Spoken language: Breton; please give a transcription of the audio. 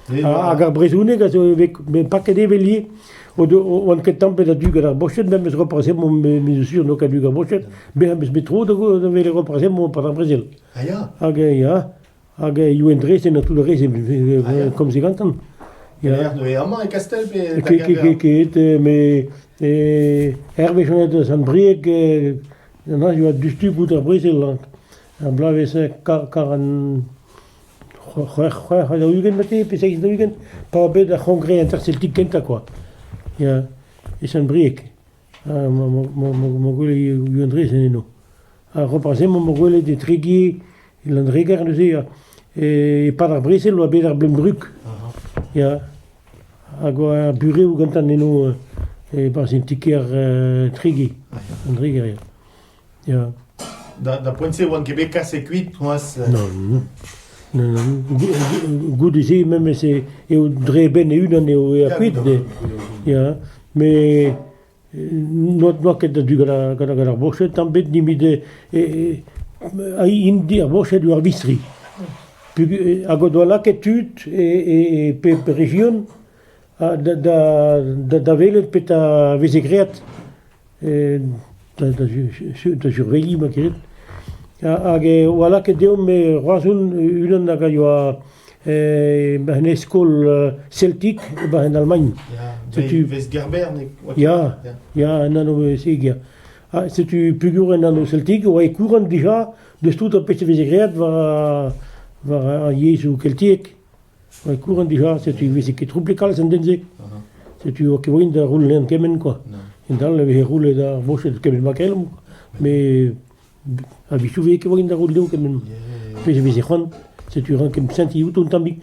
Hag ar brezhounek a zo met paket evelier oan ket tampet a dug ar bochet, ben eus reprezemont me sur no ka dug ar bochet, ben eus metro da vele reprezemont par ar brezel. Hag hag youen drezen a tout le rez kom se gantan. No e amañ e kastel pe da Ket, me herbe chonet eus an brieg, yo a dustu gout ar brezel, an blavez kar an c'hwech da ugen mate, pe 6 da ugen, pa bet a c'hongre interceltik kenta, quoi. Ya, es an brieg. Mo gwele youen drezen eno. A reprezemont mo gwele de tregier, l'an reger neuze, e par ar brezel oa bet ar blem bruk. Ya, hag oa bure ou gantan eno bar sin tiker tregi, an reger, ya. Da poent se oan ket kase kuit, moaz... Non, gout eze, même eo dre ben e unan eo e akuit, ya, me noa ket da du gant ar bochet, tamm bet nimit a indi ar bochet du ar vistri. Hag o doa laket tud e pe region da velet pet a veze great da surveilli ma keret. Hag oa laket deom me roazoun unan hag a yo a an eskol celtik en Allemagne. Vez Gerber, Ya, an anno segia. Setu pugur en anno celtik, oa e kouran dija deus tout a pet veze great war a yezou keltiek. Oa e kouran dija, setu veze ket trouble kalz an denze. Setu oa kevoin da roule an kemen, quoi. En dal veze roule da bochet kemen makelm, me a bisou veze kevoin da roule deo kemen. Veze c'hoant, setu ran kem senti out on tambik.